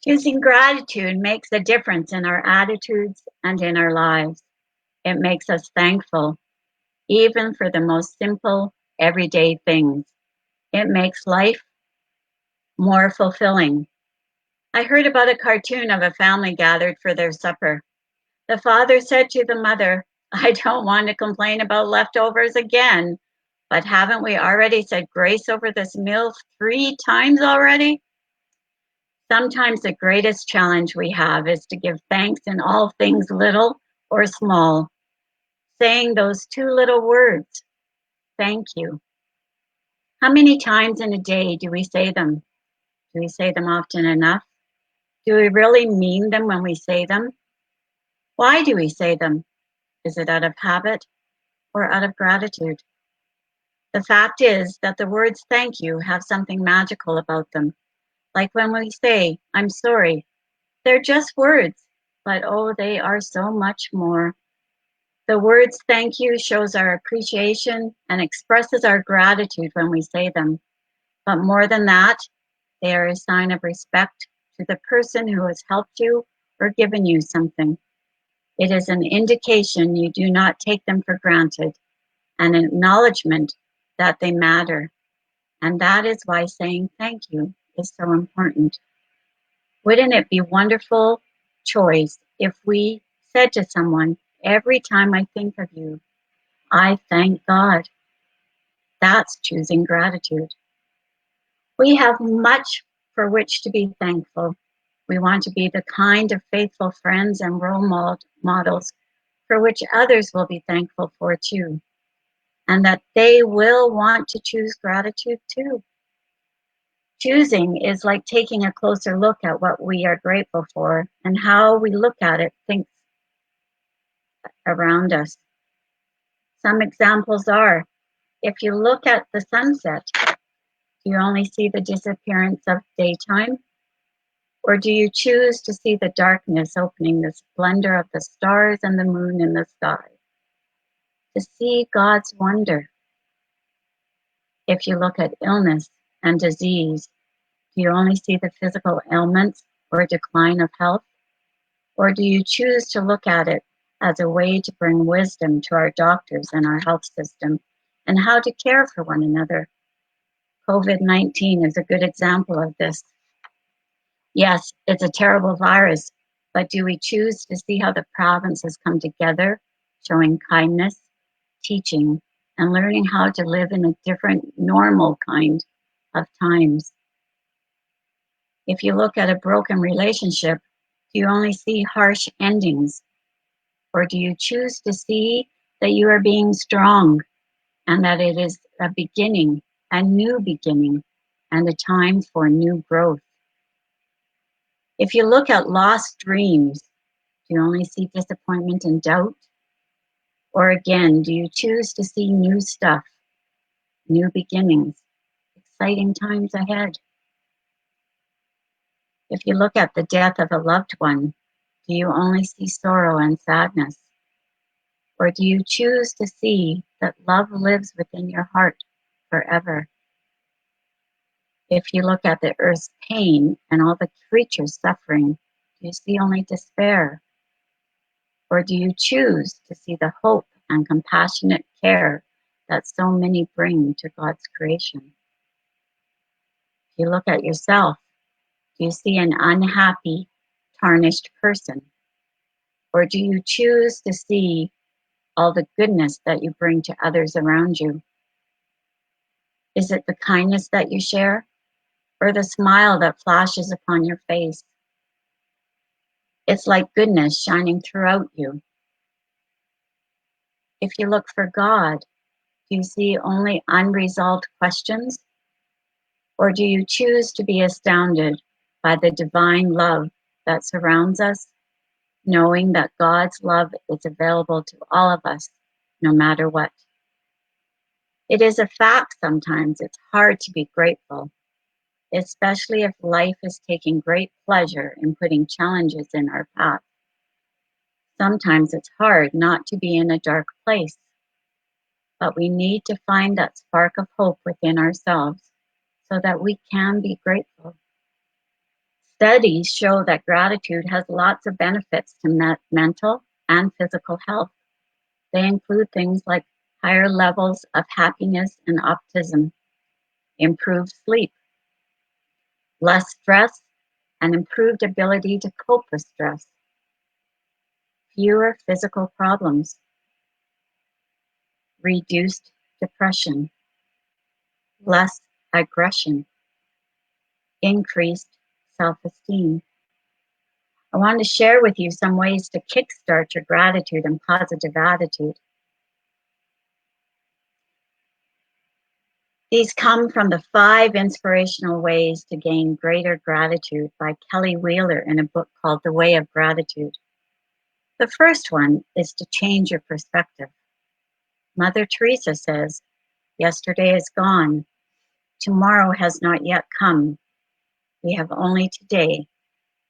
Choosing gratitude makes a difference in our attitudes and in our lives. It makes us thankful, even for the most simple, everyday things. It makes life more fulfilling. I heard about a cartoon of a family gathered for their supper. The father said to the mother, I don't want to complain about leftovers again, but haven't we already said grace over this meal 3 times already? Sometimes the greatest challenge we have is to give thanks in all things little or small. Saying those 2 little words, thank you. How many times in a day do we say them? Do we say them often enough? Do we really mean them when we say them? Why do we say them? Is it out of habit or out of gratitude? The fact is that the words thank you have something magical about them. Like when we say, I'm sorry, they're just words, but oh, they are so much more. The words thank you shows our appreciation and expresses our gratitude when we say them. But more than that, they are a sign of respect to the person who has helped you or given you something. It is an indication you do not take them for granted, an acknowledgement that they matter. And that is why saying thank you is so important. Wouldn't it be wonderful choice if we said to someone, every time I think of you, I thank God. That's choosing gratitude. We have much for which to be thankful. We want to be the kind of faithful friends and role models for which others will be thankful for too, and that they will want to choose gratitude too. Choosing is like taking a closer look at what we are grateful for and how we look at it, things around us. Some examples are, if you look at the sunset, do you only see the disappearance of daytime? Or do you choose to see the darkness opening the splendor of the stars and the moon in the sky? To see God's wonder. If you look at illness and disease, do you only see the physical ailments or decline of health? Or do you choose to look at it as a way to bring wisdom to our doctors and our health system and how to care for one another? COVID-19 is a good example of this. Yes, it's a terrible virus, but do we choose to see how the provinces come together, showing kindness, teaching, and learning how to live in a different, normal kind of times? If you look at a broken relationship, do you only see harsh endings? Or do you choose to see that you are being strong and that it is a beginning, a new beginning, and a time for new growth? If you look at lost dreams, do you only see disappointment and doubt? Or again, do you choose to see new stuff, new beginnings, exciting times ahead? If you look at the death of a loved one, do you only see sorrow and sadness? Or do you choose to see that love lives within your heart forever? If you look at the earth's pain and all the creatures suffering, do you see only despair? Or do you choose to see the hope and compassionate care that so many bring to God's creation? If you look at yourself, do you see an unhappy, tarnished person? Or do you choose to see all the goodness that you bring to others around you? Is it the kindness that you share or the smile that flashes upon your face? It's like goodness shining throughout you. If you look for God, do you see only unresolved questions? Or do you choose to be astounded by the divine love that surrounds us, knowing that God's love is available to all of us, no matter what? It is a fact sometimes it's hard to be grateful, especially if life is taking great pleasure in putting challenges in our path. Sometimes it's hard not to be in a dark place, but we need to find that spark of hope within ourselves so that we can be grateful. Studies show that gratitude has lots of benefits to mental and physical health. They include things like higher levels of happiness and optimism, improved sleep, less stress, and improved ability to cope with stress, fewer physical problems, reduced depression, less aggression, increased self-esteem. I want to share with you some ways to kickstart your gratitude and positive attitude. These come from the 5 inspirational ways to gain greater gratitude by Kelly Wheeler in a book called The Way of Gratitude. The first one is to change your perspective. Mother Teresa says, "Yesterday is gone. Tomorrow has not yet come. We have only today.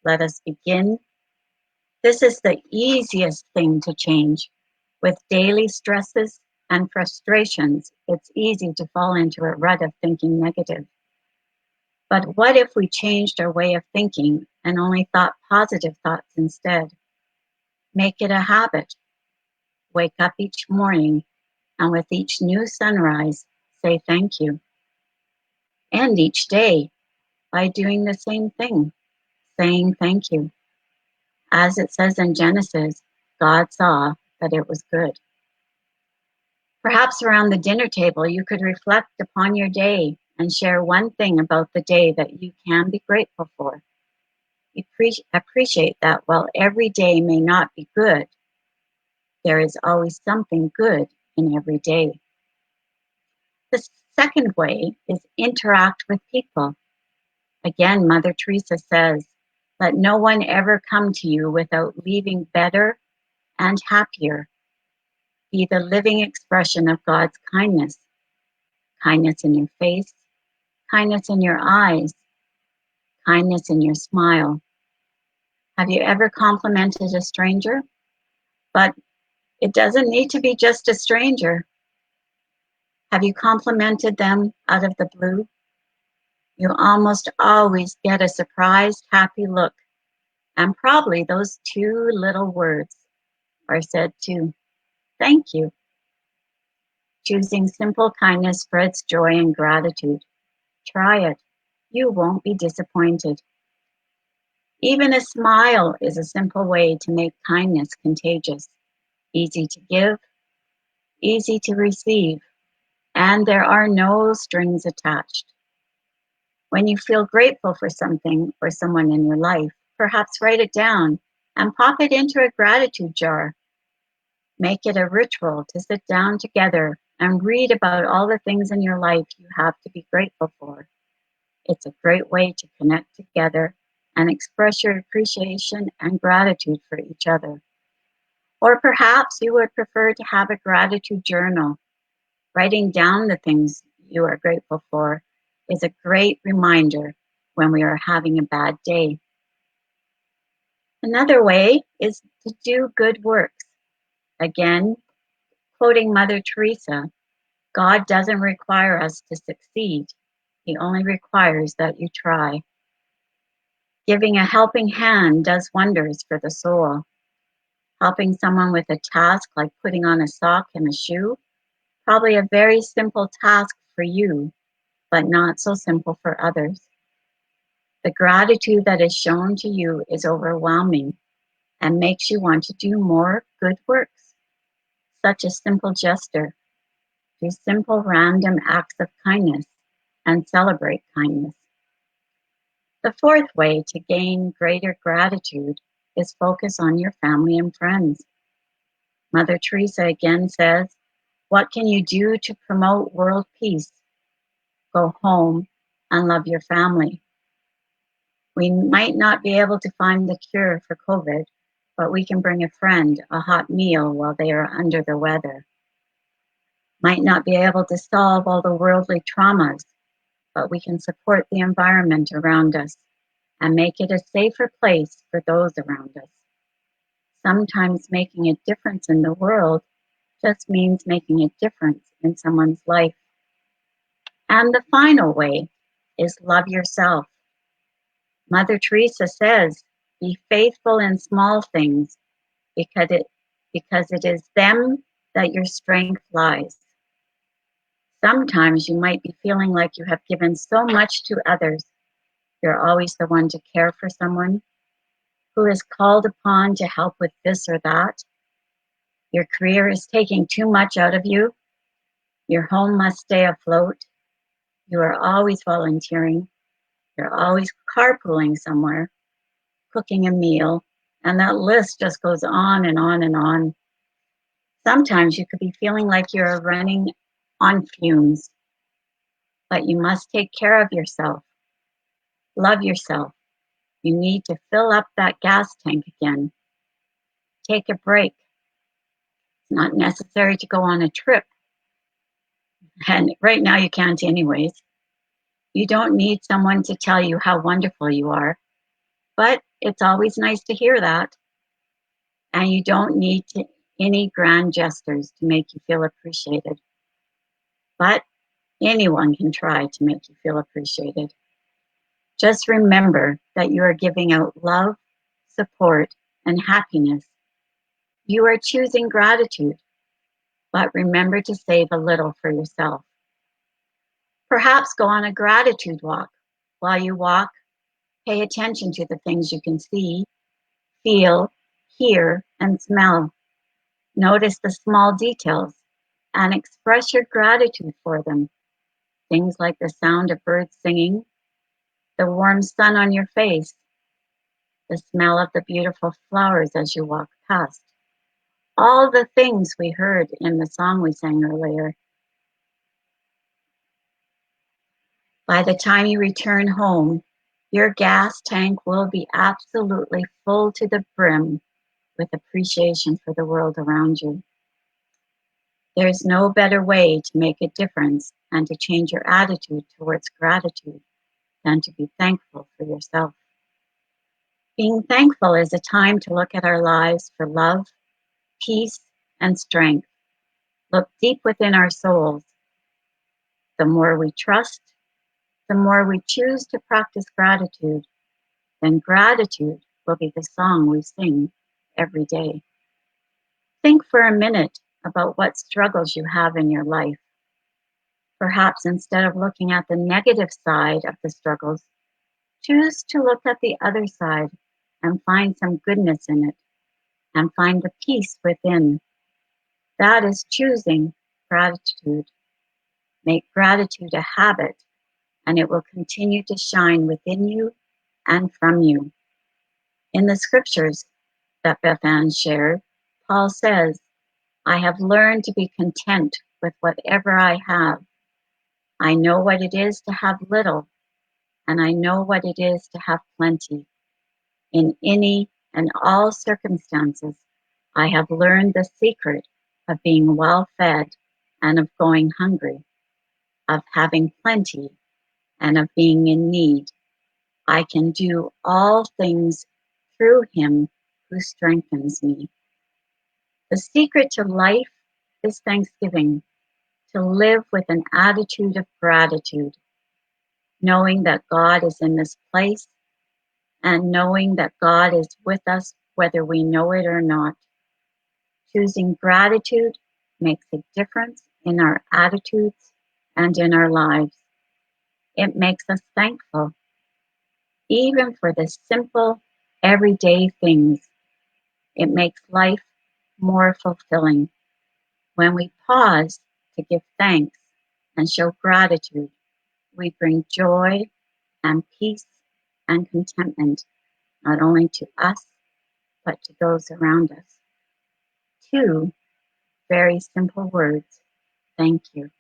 Let us begin." This is the easiest thing to change. With daily stresses and frustrations, it's easy to fall into a rut of thinking negative. But what if we changed our way of thinking and only thought positive thoughts instead? Make it a habit. Wake up each morning and with each new sunrise, say thank you. End each day by doing the same thing, saying thank you. As it says in Genesis, God saw that it was good. Perhaps around the dinner table, you could reflect upon your day and share one thing about the day that you can be grateful for. Appreciate that while every day may not be good, there is always something good in every day. The second way is interact with people. Again, Mother Teresa says, "Let no one ever come to you without leaving better and happier." Be the living expression of God's kindness. Kindness in your face, kindness in your eyes, kindness in your smile. Have you ever complimented a stranger? But it doesn't need to be just a stranger. Have you complimented them out of the blue? You almost always get a surprised, happy look. And probably those 2 little words are said too. Thank you. Choosing simple kindness spreads joy and gratitude. Try it. You won't be disappointed. Even a smile is a simple way to make kindness contagious. Easy to give, easy to receive, and there are no strings attached. When you feel grateful for something or someone in your life, perhaps write it down and pop it into a gratitude jar. Make it a ritual to sit down together and read about all the things in your life you have to be grateful for. It's a great way to connect together and express your appreciation and gratitude for each other. Or perhaps you would prefer to have a gratitude journal. Writing down the things you are grateful for is a great reminder when we are having a bad day. Another way is to do good works. Again, quoting Mother Teresa, God doesn't require us to succeed. He only requires that you try. Giving a helping hand does wonders for the soul. Helping someone with a task like putting on a sock and a shoe, probably a very simple task for you, but not so simple for others. The gratitude that is shown to you is overwhelming and makes you want to do more good works. Such a simple gesture. Do simple random acts of kindness and celebrate kindness. The fourth way to gain greater gratitude is focus on your family and friends. Mother Teresa again says, "What can you do to promote world peace? Go home and love your family." We might not be able to find the cure for COVID, but we can bring a friend a hot meal while they are under the weather. Might not be able to solve all the worldly traumas, but we can support the environment around us and make it a safer place for those around us. Sometimes making a difference in the world just means making a difference in someone's life. And the final way is love yourself. Mother Teresa says, be faithful in small things because it is them that your strength lies. Sometimes you might be feeling like you have given so much to others. You're always the one to care for someone who is called upon to help with this or that. Your career is taking too much out of you. Your home must stay afloat. You are always volunteering. You're always carpooling somewhere, cooking a meal, and that list just goes on and on and on. Sometimes you could be feeling like you're running on fumes, but you must take care of yourself. Love yourself. You need to fill up that gas tank again. Take a break. It's not necessary to go on a trip. And right now you can't anyways. You don't need someone to tell you how wonderful you are, but it's always nice to hear that. And you don't need any grand gestures to make you feel appreciated. But anyone can try to make you feel appreciated. Just remember that you are giving out love, support, and happiness. You are choosing gratitude, but remember to save a little for yourself. Perhaps go on a gratitude walk. While you walk, pay attention to the things you can see, feel, hear, and smell. Notice the small details and express your gratitude for them. Things like the sound of birds singing, the warm sun on your face, the smell of the beautiful flowers as you walk past. All the things we heard in the song we sang earlier. By the time you return home, your gas tank will be absolutely full to the brim with appreciation for the world around you. There's no better way to make a difference and to change your attitude towards gratitude than to be thankful for yourself. Being thankful is a time to look at our lives for love, peace, and strength. Look deep within our souls. The more we trust, the more we choose to practice gratitude, then gratitude will be the song we sing every day. Think for a minute about what struggles you have in your life. Perhaps instead of looking at the negative side of the struggles, choose to look at the other side and find some goodness in it and find the peace within. That is choosing gratitude. Make gratitude a habit and it will continue to shine within you and from you. In the scriptures that Beth Ann shared, Paul says, I have learned to be content with whatever I have. I know what it is to have little, and I know what it is to have plenty. In any and all circumstances, I have learned the secret of being well fed and of going hungry, of having plenty and of being in need. I can do all things through him who strengthens me. The secret to life is thanksgiving, to live with an attitude of gratitude, knowing that God is in this place and knowing that God is with us whether we know it or not. Choosing gratitude makes a difference in our attitudes and in our lives. It makes us thankful, even for the simple, everyday things. It makes life more fulfilling. When we pause to give thanks and show gratitude, we bring joy and peace and contentment, not only to us, but to those around us. Two very simple words, thank you.